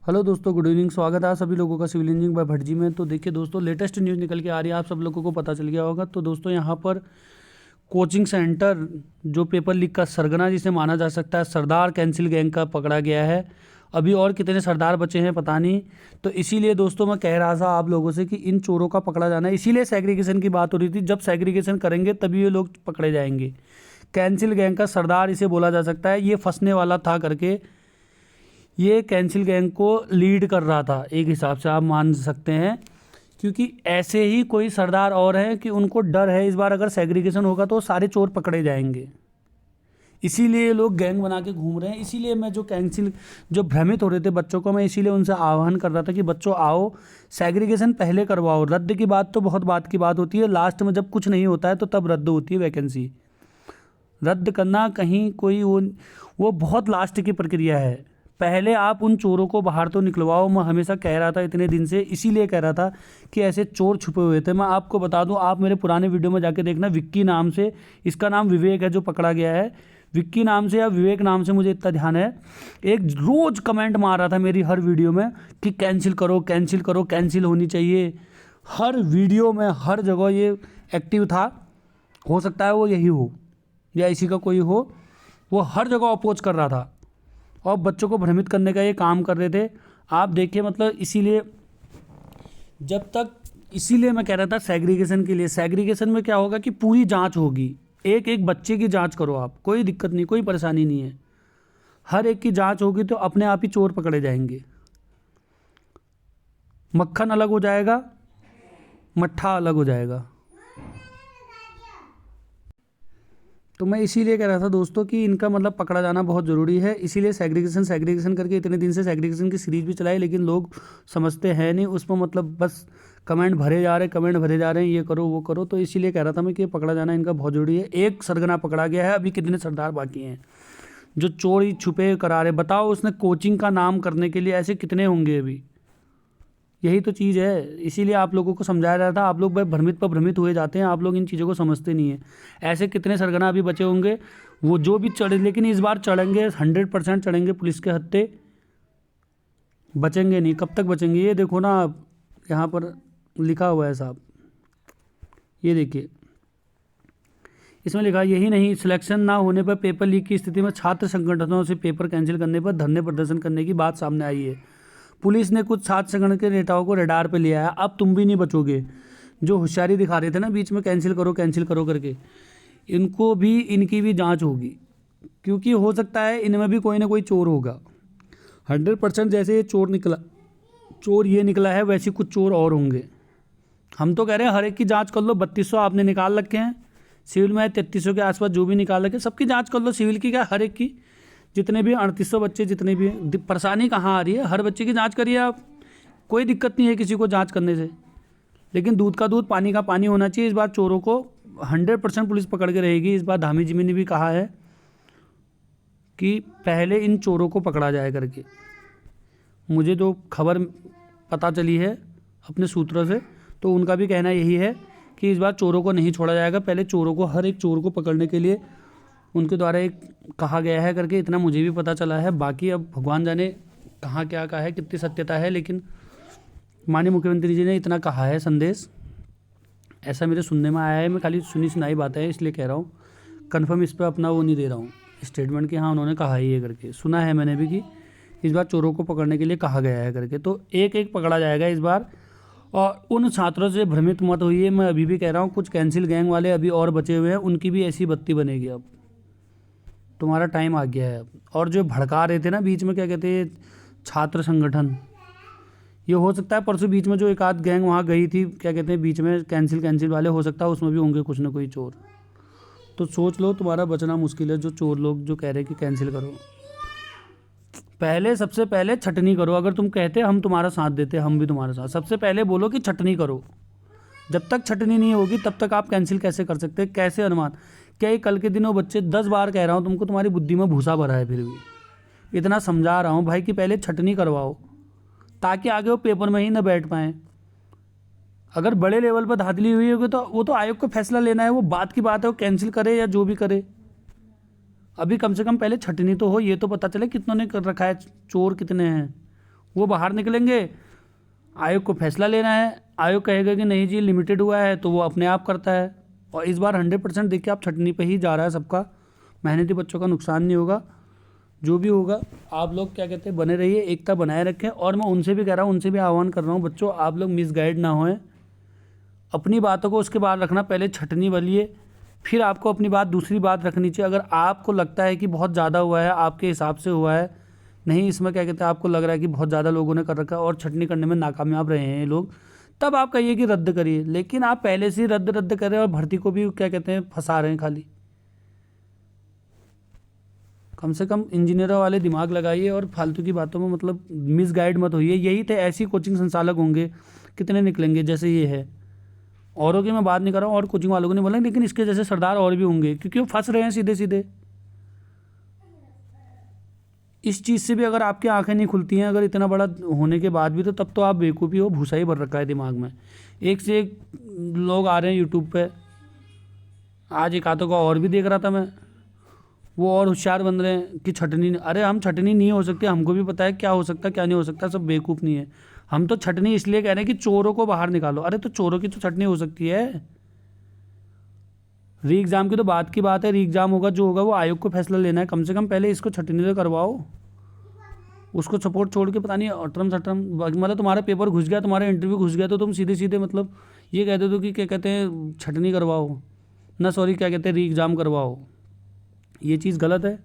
Hello दोस्तों, good evening. स्वागत है आप सभी लोगों का सिविल इंजीनियरिंग बाय भटजी में। तो देखिए दोस्तों, लेटेस्ट न्यूज़ निकल के आ रही है, आप सब लोगों को पता चल गया होगा। तो दोस्तों यहाँ पर कोचिंग सेंटर जो पेपर लीक का सरगना जिसे माना जा सकता है, सरदार कैंसिल गैंग का पकड़ा गया है। अभी और कितने सरदार बचे हैं पता नहीं। तो इसीलिए दोस्तों मैं कह रहा था आप लोगों से कि इन चोरों का पकड़ा जाना है। इसीलिए सेग्रीगेशन की बात हो रही थी, जब सेग्रीगेशन करेंगे तभी ये लोग पकड़े जाएंगे। कैंसिल गैंग का सरदार इसे बोला जा सकता है, ये फंसने वाला था करके ये कैंसिल गैंग को लीड कर रहा था, एक हिसाब से आप मान सकते हैं। क्योंकि ऐसे ही कोई सरदार और हैं कि उनको डर है इस बार अगर सेग्रीगेशन होगा तो सारे चोर पकड़े जाएंगे, इसीलिए लोग गैंग बना के घूम रहे हैं। इसीलिए मैं जो भ्रमित हो रहे थे बच्चों को, मैं इसीलिए उनसे आह्वान कर रहा था कि बच्चों आओ, सेग्रीगेशन पहले करवाओ। रद्द की बात तो बहुत बात की बात होती है, लास्ट में जब कुछ नहीं होता है तो तब रद्द होती है वैकेंसी। रद्द करना कहीं कोई वो बहुत लास्ट की प्रक्रिया है। पहले आप उन चोरों को बाहर तो निकलवाओ। मैं हमेशा कह रहा था इतने दिन से, इसीलिए कह रहा था कि ऐसे चोर छुपे हुए थे। मैं आपको बता दूं, आप मेरे पुराने वीडियो में जाके देखना, विक्की नाम से, इसका नाम विवेक है जो पकड़ा गया है, विक्की नाम से या विवेक नाम से मुझे इतना ध्यान है, एक रोज़ कमेंट मार रहा था मेरी हर वीडियो में कि कैंसिल करो कैंसिल करो, कैंसिल होनी चाहिए। हर वीडियो में हर जगह ये एक्टिव था। हो सकता है वो यही हो या इसी का कोई हो, वो हर जगह अपोज कर रहा था और बच्चों को भ्रमित करने का ये काम कर रहे थे। आप देखिए, मतलब इसीलिए मैं कह रहा था सेग्रीगेशन के लिए। सेग्रीगेशन में क्या होगा कि पूरी जांच होगी, एक एक बच्चे की जांच करो आप, कोई दिक्कत नहीं, कोई परेशानी नहीं है। हर एक की जांच होगी तो अपने आप ही चोर पकड़े जाएंगे। मक्खन अलग हो जाएगा, मट्ठा अलग हो जाएगा। तो मैं इसीलिए कह रहा था दोस्तों कि इनका मतलब पकड़ा जाना बहुत ज़रूरी है। इसीलिए सेग्रीगेशन करके इतने दिन से सेग्रीगेशन की सीरीज भी चलाई, लेकिन लोग समझते हैं नहीं उसमें, मतलब बस कमेंट भरे जा रहे हैं, ये करो वो करो। तो इसीलिए कह रहा था मैं कि पकड़ा जाना इनका बहुत ज़रूरी है। एक सरगना पकड़ा गया है, अभी कितने सरदार बाकी हैं जो चोरी छुपे करा रहे। बताओ, उसने कोचिंग का नाम करने के लिए ऐसे कितने होंगे अभी। यही तो चीज़ है, इसीलिए आप लोगों को समझाया रहा था। आप लोग भाई भ्रमित पर भ्रमित हुए जाते हैं, आप लोग इन चीज़ों को समझते नहीं हैं। ऐसे कितने सरगना अभी बचे होंगे वो जो भी चढ़े, लेकिन इस बार चढ़ेंगे, 100% चढ़ेंगे पुलिस के हत्थे, बचेंगे नहीं। कब तक बचेंगे ये देखो ना, यहाँ पर लिखा हुआ है साहब, ये देखिए, इसमें लिखा यही नहीं, सिलेक्शन ना होने पर पेपर लीक की स्थिति में छात्र संगठनों से पेपर कैंसिल करने पर धरने प्रदर्शन करने की बात सामने आई है। पुलिस ने कुछ छात्र संगठन के नेताओं को रडार पे लिया है। अब तुम भी नहीं बचोगे। जो होशियारी दिखा रहे थे ना बीच में, कैंसिल करो करके, इनको भी, इनकी भी जांच होगी, क्योंकि हो सकता है इनमें भी कोई ना कोई चोर होगा। 100% जैसे ये चोर ये निकला है, वैसे कुछ चोर और होंगे। हम तो कह रहे हैं हर एक की जाँच कर लो। 3200 आपने निकाल रखे हैं, सिविल में 3300 के आसपास जो भी निकाल रखे, सबकी जाँच कर लो। सिविल की क्या, हर एक की, जितने भी 3800 बच्चे जितने भी हैं, परेशानी कहाँ आ रही है, हर बच्चे की जांच करिए आप, कोई दिक्कत नहीं है किसी को जांच करने से। लेकिन दूध का दूध पानी का पानी होना चाहिए। इस बार चोरों को 100% पुलिस पकड़ के रहेगी। इस बार धामी जी ने भी कहा है कि पहले इन चोरों को पकड़ा जाए करके। मुझे जो खबर पता चली है अपने सूत्रों से, तो उनका भी कहना यही है कि इस बार चोरों को नहीं छोड़ा जाएगा। पहले चोरों को, हर एक चोर को पकड़ने के लिए उनके द्वारा एक कहा गया है करके, इतना मुझे भी पता चला है। बाकी अब भगवान जाने कहाँ क्या कहा है, कितनी सत्यता है, लेकिन माननीय मुख्यमंत्री जी ने इतना कहा है संदेश, ऐसा मेरे सुनने में आया है। मैं खाली सुनी सुनाई बात है इसलिए कह रहा हूँ, कन्फर्म इस पर अपना वो नहीं दे रहा हूँ स्टेटमेंट कि हाँ उन्होंने कहा ही है करके। सुना है मैंने भी कि इस बार चोरों को पकड़ने के लिए कहा गया है करके। तो एक एक पकड़ा जाएगा इस बार। और उन छात्रों से भ्रमित मत होइए, मैं अभी भी कह रहा हूँ, कुछ कैंसिल गैंग वाले अभी और बचे हुए हैं, उनकी भी ऐसी बत्ती बनेगी। अब तुम्हारा टाइम आ गया है। और जो भड़का रहे थे ना बीच में, क्या कहते हैं, छात्र संगठन, ये हो सकता है परसों बीच में जो एक आध गैंग वहाँ गई थी, क्या कहते हैं, बीच में कैंसिल वाले, हो सकता है उसमें भी होंगे कुछ ना कोई चोर। तो सोच लो, तुम्हारा बचना मुश्किल है। जो चोर लोग जो कह रहे हैं कि कैंसिल करो, सबसे पहले छटनी करो। अगर तुम कहते हम तुम्हारा साथ देते, हम भी तुम्हारा साथ, सबसे पहले बोलो कि छटनी करो। जब तक छटनी नहीं होगी तब तक आप कैंसिल कैसे कर सकते हैं, कैसे अनुमान। क्या ये कल के दिनों बच्चे, 10 बार कह रहा हूँ तुमको, तुम्हारी बुद्धि में भूसा भरा है, फिर भी इतना समझा रहा हूँ भाई कि पहले छटनी करवाओ, ताकि आगे वो पेपर में ही ना बैठ पाएँ। अगर बड़े लेवल पर धांधली हुई होगी तो वो तो आयोग को फैसला लेना है, वो बात की बात है, वो कैंसिल करे या जो भी करे। अभी कम से कम पहले छटनी तो हो, ये तो पता चले कितनों ने कर रखा है, चोर कितने हैं, वो बाहर निकलेंगे, आयोग को फैसला लेना है, आयोग कहेगा कि नहीं जी लिमिटेड हुआ है तो वो अपने आप करता है। और इस बार 100% देखिए आप छटनी पे ही जा रहा है सबका, मेहनती बच्चों का नुकसान नहीं होगा। जो भी होगा आप लोग क्या कहते हैं बने रहिए, एकता बनाए रखें। और मैं उनसे भी कह रहा हूँ, उनसे भी आह्वान कर रहा हूँ, बच्चों आप लोग मिसगाइड ना होएं, अपनी बातों को उसके बाद रखना, पहले छटनी बलिए फिर आपको अपनी बात दूसरी बात रखनी चाहिए। अगर आपको लगता है कि बहुत ज़्यादा हुआ है, आपके हिसाब से हुआ है, नहीं इसमें क्या कहते हैं आपको लग रहा है कि बहुत ज़्यादा लोगों ने कर रखा है और छटनी करने में नाकामयाब रहे हैं ये लोग, तब आप कहिए कि रद्द करिए। लेकिन आप पहले से ही रद्द कर रहे हैं और भर्ती को भी क्या कहते हैं फंसा रहे हैं खाली। कम से कम इंजीनियरों वाले दिमाग लगाइए और फालतू की बातों में मतलब मिसगाइड मत होइए। यही थे, ऐसी कोचिंग संचालक होंगे, कितने निकलेंगे जैसे ये है। औरों की मैं बात नहीं कर रहा हूँ और कोचिंग वालों को नहीं बोल रहा, लेकिन इसके जैसे सरदार और भी होंगे, क्योंकि वो फंस रहे हैं सीधे सीधे। इस चीज़ से भी अगर आपकी आंखें नहीं खुलती हैं, अगर इतना बड़ा होने के बाद भी, तो तब तो आप बेवकूफ़ी हो, भूसा ही भर रखा है दिमाग में। एक से एक लोग आ रहे हैं यूट्यूब पे, आज एक आधों का और भी देख रहा था मैं, वो और होशियार बन रहे हैं कि छटनी। अरे हम छटनी नहीं हो सकती, हमको भी पता है क्या हो सकता है क्या नहीं हो सकता, सब बेवकूफ़ नहीं है। हम तो छटनी इसलिए कह रहे हैं कि चोरों को बाहर निकालो। अरे तो चोरों की तो छटनी हो सकती है। री एग्ज़ाम की तो बात की बात है, री एग्ज़ाम होगा जो होगा वो आयोग को फैसला लेना है। कम से कम पहले इसको छटनी तो करवाओ, उसको सपोर्ट छोड़ के पता नहीं अटरम सटरम, मतलब तुम्हारा पेपर घुस गया, तुम्हारा इंटरव्यू घुस गया तो तुम सीधे सीधे मतलब ये कह देते हो कि क्या कहते हैं छटनी करवाओ ना, सॉरी क्या कहते हैं री एग्ज़ाम करवाओ। ये चीज़ गलत है।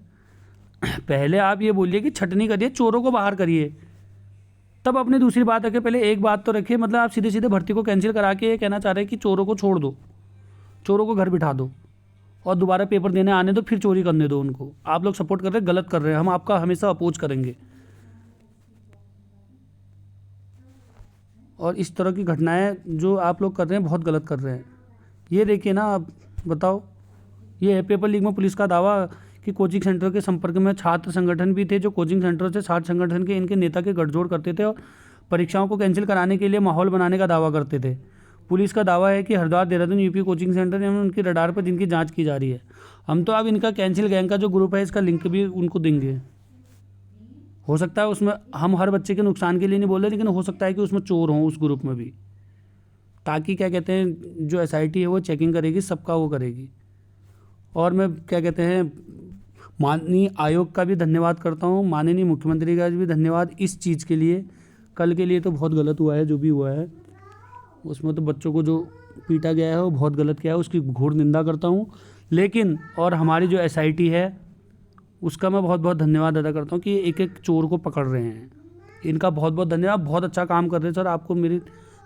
पहले आप ये बोलिए कि छटनी करिए, चोरों को बाहर करिए, तब अपनी दूसरी बात रखिए। पहले एक बात तो रखिए, मतलब आप सीधे सीधे भर्ती को कैंसिल करा के ये कहना चाह रहे हैं कि चोरों को छोड़ दो, चोरों को घर बिठा दो और दोबारा पेपर देने आने दो, फिर चोरी करने दो उनको। आप लोग सपोर्ट कर रहे हैं, गलत कर रहे हैं, हम आपका हमेशा अपोज करेंगे। और इस तरह की घटनाएं जो आप लोग कर रहे हैं बहुत गलत कर रहे हैं। ये देखिए ना, आप बताओ, ये है पेपर लीक में पुलिस का दावा कि कोचिंग सेंटर के संपर्क में छात्र संगठन भी थे, जो कोचिंग सेंटरों से छात्र संगठन के इनके नेता के गठजोड़ करते थे और परीक्षाओं को कैंसिल कराने के लिए माहौल बनाने का दावा करते थे। पुलिस का दावा है कि Haridwar Dehradun UP coaching centre एवं उनकी रडार पर जिनकी जांच की जा रही है। हम तो अब इनका कैंसिल गैंग का जो ग्रुप है इसका लिंक भी उनको देंगे। हो सकता है उसमें, हम हर बच्चे के नुकसान के लिए नहीं बोल रहे, लेकिन हो सकता है कि उसमें चोर हों उस ग्रुप में भी, ताकि क्या कहते हैं जो SIT है वो चेकिंग करेगी, सबका वो करेगी। और मैं क्या कहते हैं माननीय आयोग का भी धन्यवाद करता हूँ, माननीय मुख्यमंत्री का भी धन्यवाद इस चीज़ के लिए। कल के लिए तो बहुत गलत हुआ है जो भी हुआ है, उसमें तो बच्चों को जो पीटा गया है वो बहुत गलत किया है, उसकी घोर निंदा करता हूँ। लेकिन और हमारी जो SIT है उसका मैं बहुत बहुत धन्यवाद अदा करता हूँ कि एक एक चोर को पकड़ रहे हैं। इनका बहुत बहुत धन्यवाद, बहुत अच्छा काम कर रहे हैं सर, आपको मेरी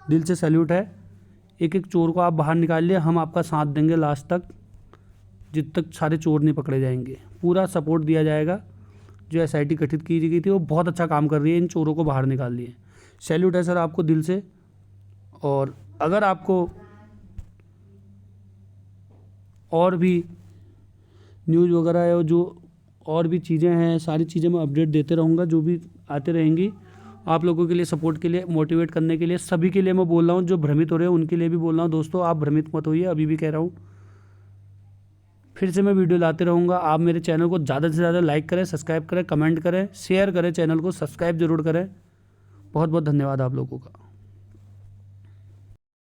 दिल से सैल्यूट है। एक एक चोर को आप बाहर निकालिए, हम आपका साथ देंगे लास्ट तक, जब तक सारे चोर नहीं पकड़े जाएंगे। पूरा सपोर्ट दिया जाएगा। जो SIT गठित की गई थी वो बहुत अच्छा काम कर रही है, इन चोरों को बाहर निकाल लिए। सैल्यूट है सर आपको दिल से। और अगर आपको और भी न्यूज़ वगैरह है, जो और भी चीज़ें हैं, सारी चीज़ें मैं अपडेट देते रहूँगा, जो भी आते रहेंगी आप लोगों के लिए, सपोर्ट के लिए, मोटिवेट करने के लिए, सभी के लिए मैं बोल रहा हूँ। जो भ्रमित हो रहे हैं उनके लिए भी बोल रहा हूँ, दोस्तों आप भ्रमित मत होइए, अभी भी कह रहा हूँ। फिर से मैं वीडियो लाते रहूँगा। आप मेरे चैनल को ज़्यादा से ज़्यादा लाइक करें, सब्सक्राइब करें, कमेंट करें, शेयर करें, चैनल को सब्सक्राइब जरूर करें। बहुत बहुत धन्यवाद आप लोगों का।